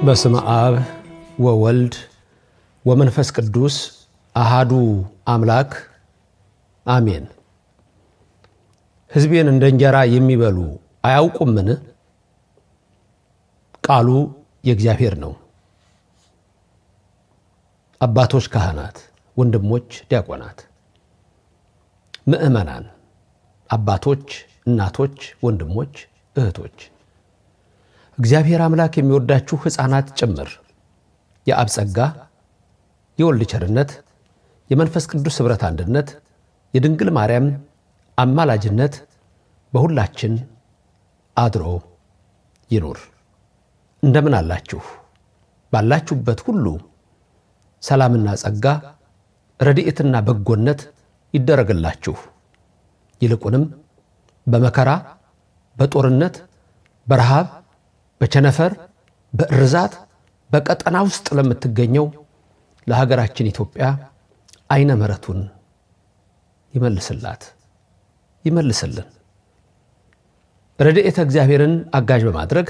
በስመ አብ ወወልድ ወመንፈስ ቅዱስ አሃዱ አምላክ አሜን። ሕዝቤን እንደ እንጀራ የሚበሉ አያውቁምን? ቃሉ የእግዚአብሔር ነው። አባቶች ካህናት፣ ወንድሞች ዲያቆናት፣ ምእመናን፣ አባቶች፣ እናቶች፣ ወንድሞች፣ እህቶች፣ እግዚአብሔር አምላክ የሚወዳችሁ ሕፃናት ጭምር የአብ ጸጋ፣ የወልድ ቸርነት፣ የመንፈስ ቅዱስ ኅብረት አንድነት፣ የድንግል ማርያም አማላጅነት በሁላችን አድሮ ይኑር። እንደምን አላችሁ? ባላችሁበት ሁሉ ሰላምና ጸጋ፣ ረድኤትና በጎነት ይደረግላችሁ። ይልቁንም በመከራ፣ በጦርነት፣ በረሃብ፣ በቸነፈር፣ በእርዛት፣ በቀጠና ውስጥ ለምትገኘው ለሀገራችን ኢትዮጵያ አይነ ምሕረቱን ይመልስልን። ረድኤተ እግዚአብሔርን አጋዥ በማድረግ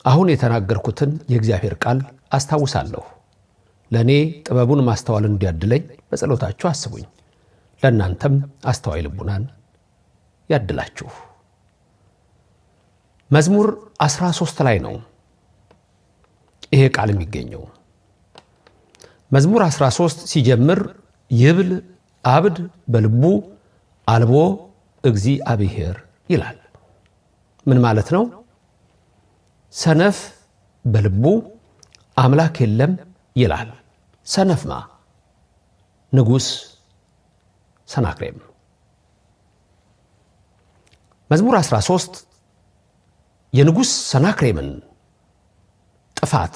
አሁን የተናገርኩትን የእግዚአብሔር ቃል አስታውሳለሁ። ለእኔ ጥበቡን ማስተዋል እንዲያድለኝ በጸሎታችሁ አስቡኝ። ለእናንተም አስተዋይ ልቡናን ያድላችሁ። መዝሙር 13 ላይ ነው ይሄ ቃል የሚገኘው። መዝሙር 13 ሲጀምር ይብል አብድ በልቡ አልቦ እግዚአብሔር ይላል። ምን ማለት ነው? ሰነፍ በልቡ አምላክ የለም ይላል። ሰነፍማ ንጉሥ ሰናክሬም። መዝሙር 13 የንጉሥ ሰናክሬምን ጥፋት፣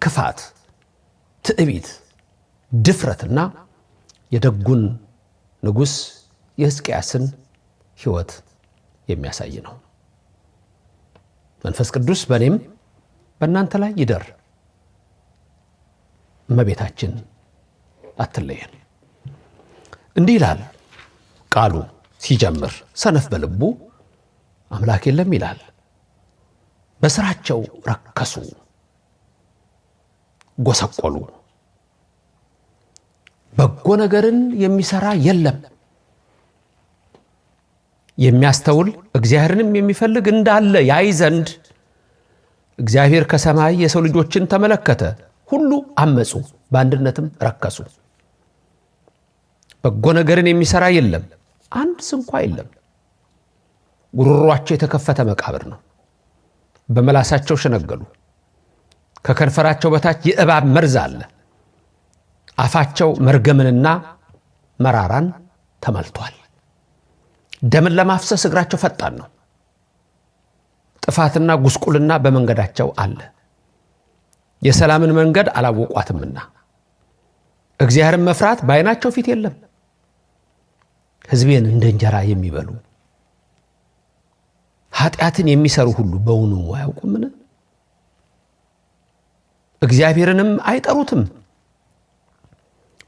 ክፋት፣ ትዕቢት፣ ድፍረትና የደጉን ንጉሥ የሕዝቅያስን ሕይወት የሚያሳይ ነው። መንፈስ ቅዱስ በእኔም በእናንተ ላይ ይደር። እመቤታችን አትለየን። እንዲህ ይላል ቃሉ ሲጀምር፣ ሰነፍ በልቡ አምላክ የለም ይላል። በስራቸው ረከሱ፣ ጎሰቆሉ። በጎ ነገርን የሚሰራ የለም። የሚያስተውል እግዚአብሔርንም የሚፈልግ እንዳለ ያይ ዘንድ እግዚአብሔር ከሰማይ የሰው ልጆችን ተመለከተ። ሁሉ አመፁ፣ በአንድነትም ረከሱ። በጎ ነገርን የሚሰራ የለም፣ አንድ ስንኳ የለም። ጉሮሯቸው የተከፈተ መቃብር ነው። በመላሳቸው ሸነገሉ። ከከንፈራቸው በታች የእባብ መርዝ አለ። አፋቸው መርገምንና መራራን ተመልቷል። ደምን ለማፍሰስ እግራቸው ፈጣን ነው። ጥፋትና ጉስቁልና በመንገዳቸው አለ። የሰላምን መንገድ አላወቋትምና እግዚአብሔርን መፍራት በዓይናቸው ፊት የለም። ሕዝቤን እንደ እንጀራ የሚበሉ ኃጢአትን የሚሰሩ ሁሉ በውኑ አያውቁምን? እግዚአብሔርንም አይጠሩትም።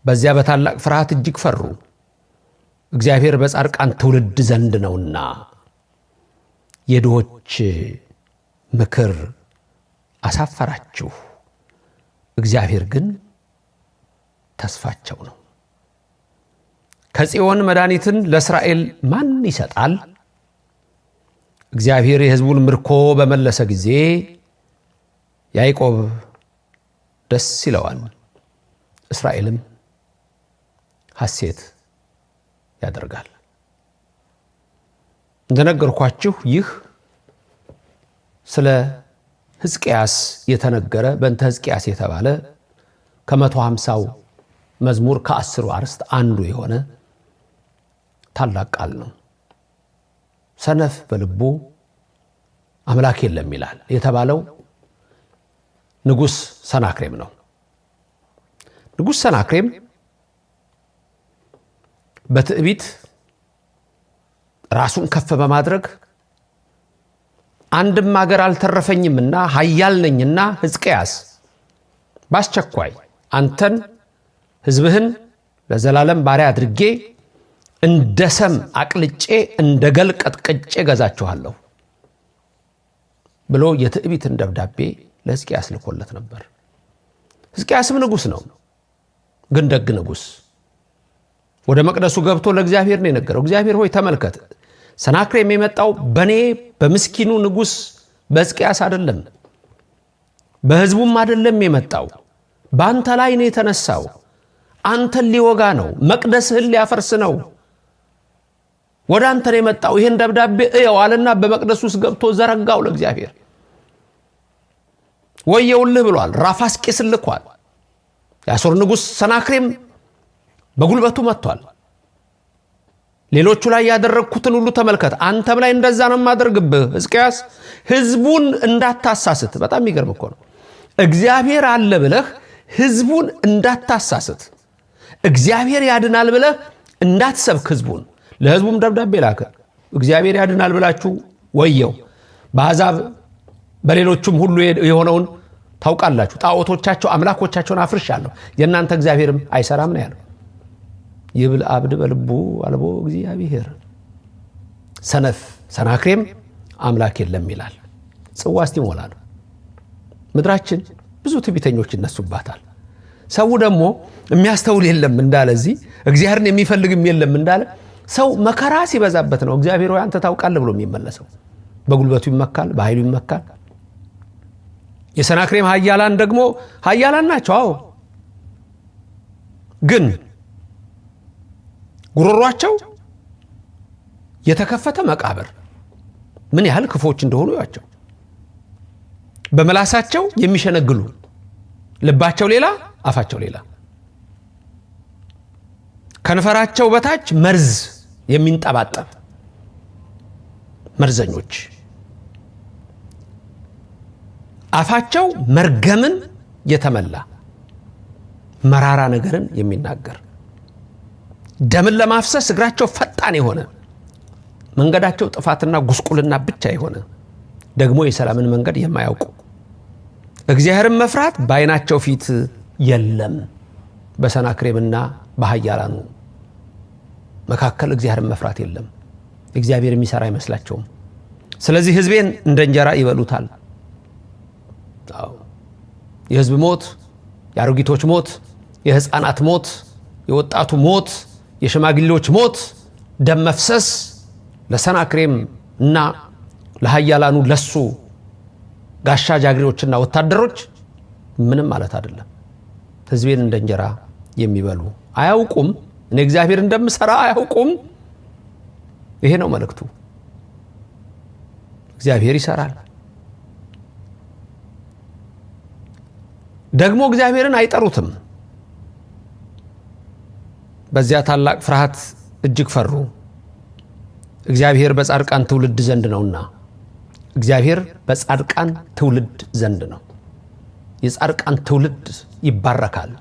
በዚያ በታላቅ ፍርሃት እጅግ ፈሩ። እግዚአብሔር በጻድቃን ትውልድ ዘንድ ነውና የድሆች ምክር አሳፈራችሁ። እግዚአብሔር ግን ተስፋቸው ነው። ከጽዮን መድኃኒትን ለእስራኤል ማን ይሰጣል? እግዚአብሔር የሕዝቡን ምርኮ በመለሰ ጊዜ ያዕቆብ ደስ ይለዋል፣ እስራኤልም ሐሴት ያደርጋል። እንደነገርኳችሁ ይህ ስለ ሕዝቅያስ የተነገረ በእንተ ሕዝቅያስ የተባለ ከ150ው መዝሙር ከ10 አርዕስት አንዱ የሆነ ታላቅ ቃል ነው። ሰነፍ በልቡ አምላክ የለም ይላል የተባለው ንጉሥ ሰናክሬም ነው። ንጉሥ ሰናክሬም በትዕቢት ራሱን ከፍ በማድረግ አንድም አገር አልተረፈኝምና ኃያል ነኝና ሕዝቅያስ ባስቸኳይ አንተን ሕዝብህን ለዘላለም ባሪያ አድርጌ እንደሰም አቅልጬ እንደገል ቀጥቅጬ ገዛችኋለሁ ብሎ የትዕቢትን ደብዳቤ ለሕዝቅያስ ልኮለት ነበር። ሕዝቅያስም ንጉሥ ነው፣ ግን ደግ ንጉሥ። ወደ መቅደሱ ገብቶ ለእግዚአብሔር ነው የነገረው። እግዚአብሔር ሆይ ተመልከት፣ ሰናክሬም የመጣው በኔ በምስኪኑ ንጉሥ በሕዝቅያስ አይደለም፣ በሕዝቡም አይደለም የመጣው፣ በአንተ ላይ ነው የተነሳው። አንተን ሊወጋ ነው፣ መቅደስህን ሊያፈርስ ነው። ወደ አንተ ነው የመጣው። ይሄን ደብዳቤ እየው አለና በመቅደሱ ውስጥ ገብቶ ዘረጋው ለእግዚአብሔር። ወየውልህ ብሏል። ራፋስቂስ ልኳል። የአሦር ንጉሥ ሰናክሬም በጉልበቱ መጥቷል። ሌሎቹ ላይ ያደረግኩትን ሁሉ ተመልከት፣ አንተም ላይ እንደዛ ነው የማደርግብህ። ሕዝቅያስ ሕዝቡን እንዳታሳስት። በጣም የሚገርም እኮ ነው። እግዚአብሔር አለ ብለህ ሕዝቡን እንዳታሳስት፣ እግዚአብሔር ያድናል ብለህ እንዳትሰብክ ሕዝቡን። ለሕዝቡም ደብዳቤ ላከ። እግዚአብሔር ያድናል ብላችሁ ወየው፣ በአሕዛብ በሌሎቹም ሁሉ የሆነውን ታውቃላችሁ። ጣዖቶቻቸው አምላኮቻቸውን አፍርሻለሁ፣ የእናንተ እግዚአብሔርም አይሰራም ነው ያለው። ይብል አብድ በልቡ አልቦ እግዚአብሔር። ሰነፍ ሰናክሬም አምላክ የለም ይላል። ጽዋ እስቲሞላ ነው። ምድራችን ብዙ ትዕቢተኞች ይነሱባታል። ሰው ደግሞ የሚያስተውል የለም እንዳለ፣ እዚህ እግዚአብሔርን የሚፈልግም የለም እንዳለ፣ ሰው መከራ ሲበዛበት ነው እግዚአብሔር ሆይ አንተ ታውቃለህ ብሎ የሚመለሰው። በጉልበቱ ይመካል፣ በኃይሉ ይመካል። የሰናክሬም ኃያላን ደግሞ ኃያላን ናቸው። አዎ፣ ግን ጉሮሯቸው የተከፈተ መቃብር። ምን ያህል ክፎች እንደሆኑ ያቸው። በመላሳቸው የሚሸነግሉ፣ ልባቸው ሌላ አፋቸው ሌላ፣ ከንፈራቸው በታች መርዝ የሚንጠባጠብ መርዘኞች፣ አፋቸው መርገምን የተመላ መራራ ነገርን የሚናገር፣ ደምን ለማፍሰስ እግራቸው ፈጣን የሆነ፣ መንገዳቸው ጥፋትና ጉስቁልና ብቻ የሆነ፣ ደግሞ የሰላምን መንገድ የማያውቁ፣ እግዚአብሔርን መፍራት በዓይናቸው ፊት የለም። በሰናክሬምና በኃያላኑ መካከል እግዚአብሔርን መፍራት የለም። እግዚአብሔር የሚሰራ አይመስላቸውም። ስለዚህ ሕዝቤን እንደ እንጀራ ይበሉታል። የሕዝብ ሞት፣ የአሮጊቶች ሞት፣ የሕፃናት ሞት፣ የወጣቱ ሞት፣ የሽማግሌዎች ሞት፣ ደም መፍሰስ ለሰናክሬም እና ለኃያላኑ ለሱ ጋሻ ጃግሬዎችና ወታደሮች ምንም ማለት አይደለም። ሕዝቤን እንደ እንጀራ የሚበሉ አያውቁም፣ እኔ እግዚአብሔር እንደምሰራ አያውቁም። ይሄ ነው መልእክቱ። እግዚአብሔር ይሰራል። ደግሞ እግዚአብሔርን አይጠሩትም። በዚያ ታላቅ ፍርሃት እጅግ ፈሩ። እግዚአብሔር በጻድቃን ትውልድ ዘንድ ነውና። እግዚአብሔር በጻድቃን ትውልድ ዘንድ ነው። የጻድቃን ትውልድ ይባረካል።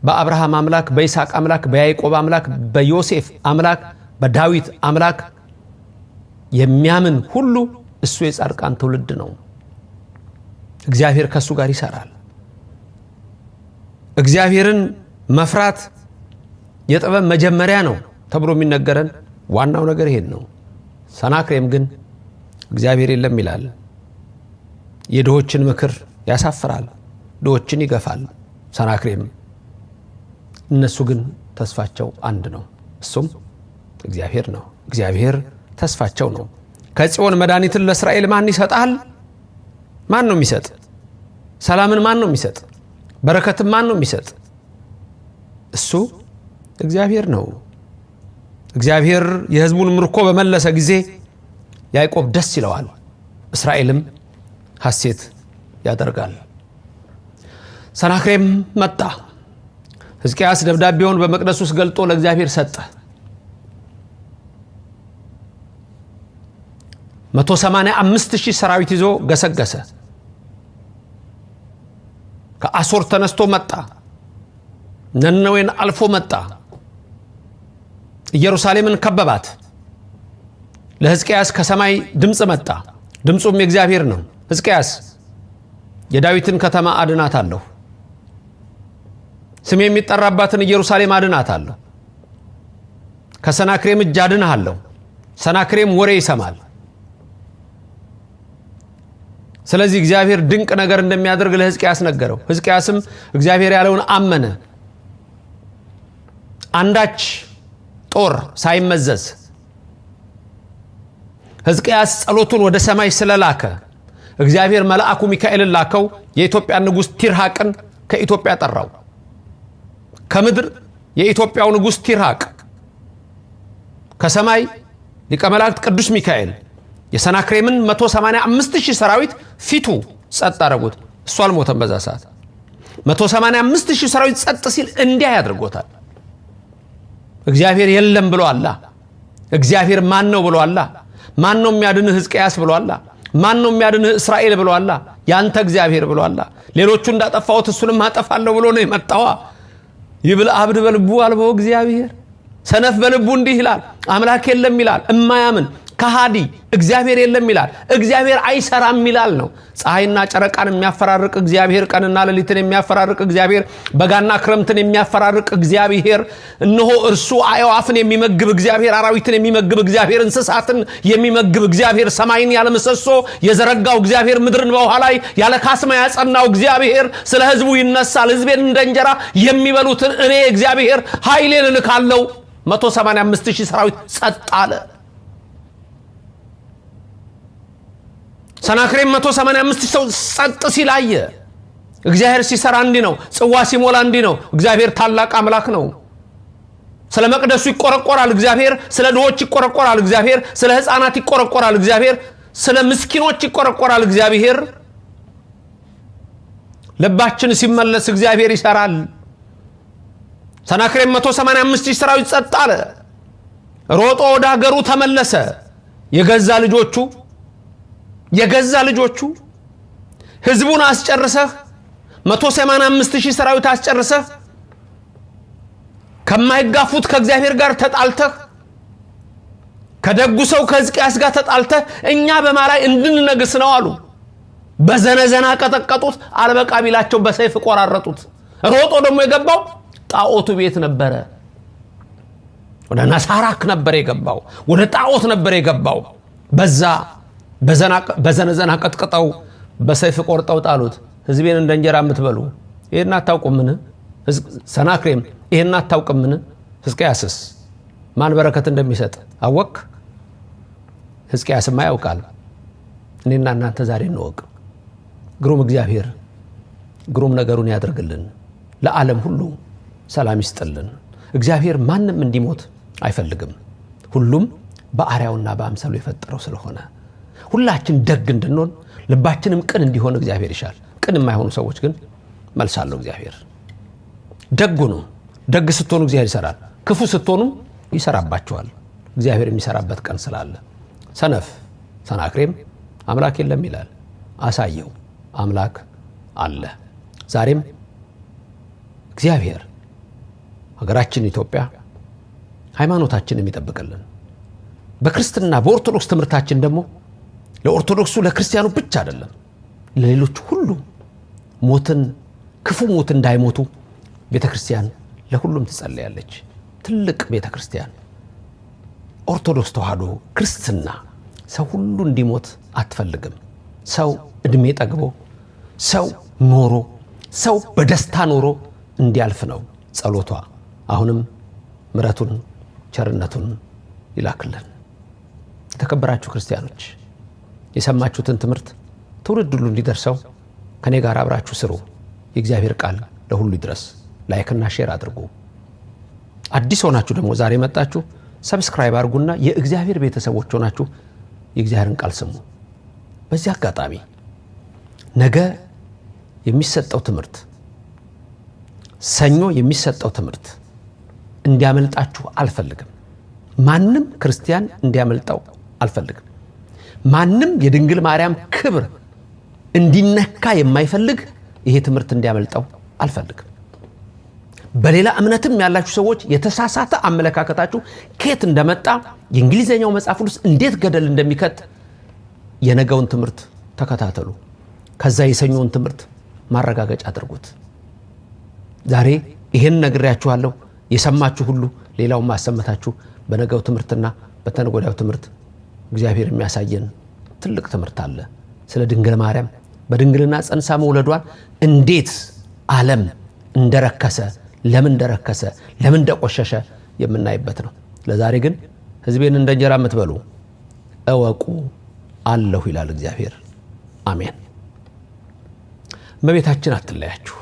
በአብርሃም አምላክ፣ በይስሐቅ አምላክ፣ በያዕቆብ አምላክ፣ በዮሴፍ አምላክ፣ በዳዊት አምላክ የሚያምን ሁሉ እሱ የጻድቃን ትውልድ ነው። እግዚአብሔር ከሱ ጋር ይሰራል። እግዚአብሔርን መፍራት የጥበብ መጀመሪያ ነው ተብሎ የሚነገረን ዋናው ነገር ይሄን ነው። ሰናክሬም ግን እግዚአብሔር የለም ይላል። የድሆችን ምክር ያሳፍራል፣ ድሆችን ይገፋል ሰናክሬም። እነሱ ግን ተስፋቸው አንድ ነው፣ እሱም እግዚአብሔር ነው። እግዚአብሔር ተስፋቸው ነው። ከጽዮን መድኃኒትን ለእስራኤል ማን ይሰጣል? ማን ነው የሚሰጥ? ሰላምን ማን ነው የሚሰጥ? በረከትን ማን ነው የሚሰጥ? እሱ እግዚአብሔር ነው። እግዚአብሔር የሕዝቡን ምርኮ በመለሰ ጊዜ ያዕቆብ ደስ ይለዋል፣ እስራኤልም ሐሴት ያደርጋል። ሰናክሬም መጣ። ሕዝቅያስ ደብዳቤውን በመቅደስ ውስጥ ገልጦ ለእግዚአብሔር ሰጠ። 185,000 ሰራዊት ይዞ ገሰገሰ። ከአሦር ተነስቶ መጣ። ነነዌን አልፎ መጣ። ኢየሩሳሌምን ከበባት። ለሕዝቅያስ ከሰማይ ድምጽ መጣ። ድምጹም የእግዚአብሔር ነው። ሕዝቅያስ የዳዊትን ከተማ አድናታለሁ፣ ስሜ የሚጠራባትን ኢየሩሳሌም አድናታለሁ፣ ከሰናክሬም እጅ አድንሃለሁ። ሰናክሬም ወሬ ይሰማል። ስለዚህ እግዚአብሔር ድንቅ ነገር እንደሚያደርግ ለሕዝቅያስ ነገረው። ሕዝቅያስም እግዚአብሔር ያለውን አመነ። አንዳች ጦር ሳይመዘዝ ሕዝቅያስ ጸሎቱን ወደ ሰማይ ስለላከ እግዚአብሔር መልአኩ ሚካኤልን ላከው። የኢትዮጵያ ንጉሥ ቲርሃቅን ከኢትዮጵያ ጠራው። ከምድር የኢትዮጵያው ንጉሥ ቲርሃቅ ከሰማይ ሊቀ መላእክት ቅዱስ ሚካኤል የሰናክሬምን 185,000 ሰራዊት ፊቱ ጸጥ አደረጉት። እሱ አልሞተም። በዛ ሰዓት 185,000 ሰራዊት ጸጥ ሲል እንዲያ ያድርጎታል። እግዚአብሔር የለም ብሎ አላ። እግዚአብሔር ማን ነው ብሎ አላ። ማን ነው የሚያድንህ ሕዝቅያስ ብሎ አላ። ማን ነው የሚያድንህ እስራኤል ብሎ አላ። ያንተ እግዚአብሔር ብሎ አላ። ሌሎቹ እንዳጠፋሁት እሱንም አጠፋለሁ ብሎ ነው የመጣው። ይብል አብድ በልቡ አልቦ እግዚአብሔር። ሰነፍ በልቡ እንዲህ ይላል፣ አምላክ የለም ይላል። እማያምን ከሃዲ እግዚአብሔር የለም ይላል። እግዚአብሔር አይሰራም ይላል ነው። ፀሐይና ጨረቃን የሚያፈራርቅ እግዚአብሔር፣ ቀንና ሌሊትን የሚያፈራርቅ እግዚአብሔር፣ በጋና ክረምትን የሚያፈራርቅ እግዚአብሔር፣ እነሆ እርሱ አዕዋፍን የሚመግብ እግዚአብሔር፣ አራዊትን የሚመግብ እግዚአብሔር፣ እንስሳትን የሚመግብ እግዚአብሔር፣ ሰማይን ያለ ምሰሶ የዘረጋው እግዚአብሔር፣ ምድርን በውሃ ላይ ያለ ካስማ ያጸናው እግዚአብሔር ስለ ሕዝቡ ይነሳል። ሕዝቤን እንደ እንጀራ የሚበሉትን እኔ እግዚአብሔር ኃይሌን እልካለሁ። 185,000 ሰራዊት ጸጥ አለ። ሰናክሬም 185,000 ሰው ጸጥ ሲል አየ። እግዚአብሔር ሲሰራ እንዲህ ነው። ጽዋ ሲሞላ እንዲህ ነው። እግዚአብሔር ታላቅ አምላክ ነው። ስለ መቅደሱ ይቆረቆራል እግዚአብሔር። ስለ ድሆች ይቆረቆራል እግዚአብሔር። ስለ ሕፃናት ይቆረቆራል እግዚአብሔር። ስለ ምስኪኖች ይቆረቆራል እግዚአብሔር። ልባችን ሲመለስ እግዚአብሔር ይሰራል። ሰናክሬም 185,000 ሰራዊት ጸጥ አለ። ሮጦ ወደ ሀገሩ ተመለሰ። የገዛ ልጆቹ ሕዝቡን አስጨርሰህ 185,000 ሰራዊት አስጨርሰህ ከማይጋፉት ከእግዚአብሔር ጋር ተጣልተህ ከደጉ ሰው ከሕዝቅያስ ጋር ተጣልተህ እኛ በማላይ እንድንነግስ ነው አሉ። በዘነዘና ቀጠቀጡት። አልበቃ ቢላቸው በሰይፍ ቆራረጡት። ሮጦ ደግሞ የገባው ጣዖቱ ቤት ነበረ። ወደ ናሳራክ ነበር የገባው። ወደ ጣዖት ነበር የገባው። በዛ በዘነዘና ቀጥቀጠው በሰይፍ ቆርጠው ጣሉት። ሕዝቤን እንደ እንጀራ የምትበሉ ይሄን አታውቁምን? ሰናክሬም ይሄን አታውቁምን? ሕዝቅያስስ ማን በረከት እንደሚሰጥ አወቅ? ሕዝቅያስማ ያውቃል። እኔና እናንተ ዛሬ እንወቅ። ግሩም እግዚአብሔር ግሩም ነገሩን ያደርግልን። ለዓለም ሁሉ ሰላም ይስጥልን። እግዚአብሔር ማንም እንዲሞት አይፈልግም። ሁሉም በአርአያውና በአምሳሉ የፈጠረው ስለሆነ ሁላችን ደግ እንድንሆን ልባችንም ቅን እንዲሆን እግዚአብሔር ይሻል። ቅን የማይሆኑ ሰዎች ግን መልሳለሁ እግዚአብሔር። ደግ ነው። ደግ ስትሆኑ እግዚአብሔር ይሰራል። ክፉ ስትሆኑ ይሰራባችኋል። እግዚአብሔር የሚሰራበት ቀን ስላለ ሰነፍ ሰናክሬም አምላክ የለም ይላል። አሳየው አምላክ አለ። ዛሬም እግዚአብሔር ሀገራችን ኢትዮጵያ ሃይማኖታችንን የሚጠብቅልን በክርስትና በኦርቶዶክስ ትምህርታችን ደግሞ ለኦርቶዶክሱ ለክርስቲያኑ ብቻ አይደለም ለሌሎች ሁሉ ሞትን ክፉ ሞት እንዳይሞቱ ቤተክርስቲያን ለሁሉም ትጸልያለች። ትልቅ ቤተክርስቲያን ኦርቶዶክስ ተዋህዶ ክርስትና ሰው ሁሉ እንዲሞት አትፈልግም። ሰው እድሜ ጠግቦ ሰው ኖሮ ሰው በደስታ ኖሮ እንዲያልፍ ነው ጸሎቷ። አሁንም ምሕረቱን ቸርነቱን ይላክልን። የተከበራችሁ ክርስቲያኖች የሰማችሁትን ትምህርት ትውልድ ሁሉ እንዲደርሰው ከኔ ጋር አብራችሁ ስሩ። የእግዚአብሔር ቃል ለሁሉ ይድረስ። ላይክና ሼር አድርጉ። አዲስ ሆናችሁ ደግሞ ዛሬ መጣችሁ ሰብስክራይብ አድርጉና የእግዚአብሔር ቤተሰቦች ሆናችሁ የእግዚአብሔርን ቃል ስሙ። በዚህ አጋጣሚ ነገ የሚሰጠው ትምህርት ሰኞ የሚሰጠው ትምህርት እንዲያመልጣችሁ አልፈልግም። ማንም ክርስቲያን እንዲያመልጠው አልፈልግም። ማንም የድንግል ማርያም ክብር እንዲነካ የማይፈልግ ይሄ ትምህርት እንዲያመልጠው አልፈልግም። በሌላ እምነትም ያላችሁ ሰዎች የተሳሳተ አመለካከታችሁ ከየት እንደመጣ የእንግሊዘኛው መጽሐፍ ውስጥ እንዴት ገደል እንደሚከት የነገውን ትምህርት ተከታተሉ። ከዛ የሰኞውን ትምህርት ማረጋገጫ አድርጉት። ዛሬ ይሄን ነግሬያችኋለሁ። የሰማችሁ ሁሉ ሌላው ማሰመታችሁ በነገው ትምህርትና በተነጎዳው ትምህርት እግዚአብሔር የሚያሳየን ትልቅ ትምህርት አለ። ስለ ድንግል ማርያም በድንግልና ጸንሳ መውለዷን እንዴት ዓለም እንደረከሰ፣ ለምን እንደረከሰ፣ ለምን እንደቆሸሸ የምናይበት ነው። ለዛሬ ግን ሕዝቤን እንደ እንጀራ የምትበሉ እወቁ አለሁ ይላል እግዚአብሔር። አሜን። እመቤታችን አትለያችሁ።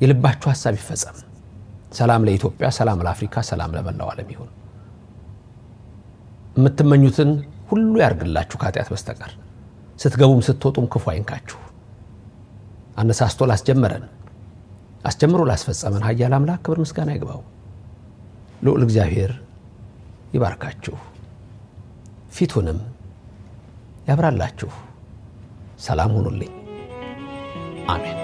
የልባችሁ ሐሳብ ይፈጸም። ሰላም ለኢትዮጵያ፣ ሰላም ለአፍሪካ፣ ሰላም ለመላው ዓለም ይሁን። የምትመኙትን ሁሉ ያርግላችሁ ከኃጢአት በስተቀር። ስትገቡም ስትወጡም ክፉ አይንካችሁ። አነሳስቶ ላስጀመረን አስጀምሮ ላስፈጸመን ኃያል አምላክ ክብር ምስጋና ይግባው። ልዑል እግዚአብሔር ይባርካችሁ፣ ፊቱንም ያብራላችሁ። ሰላም ሁኑልኝ። አሜን።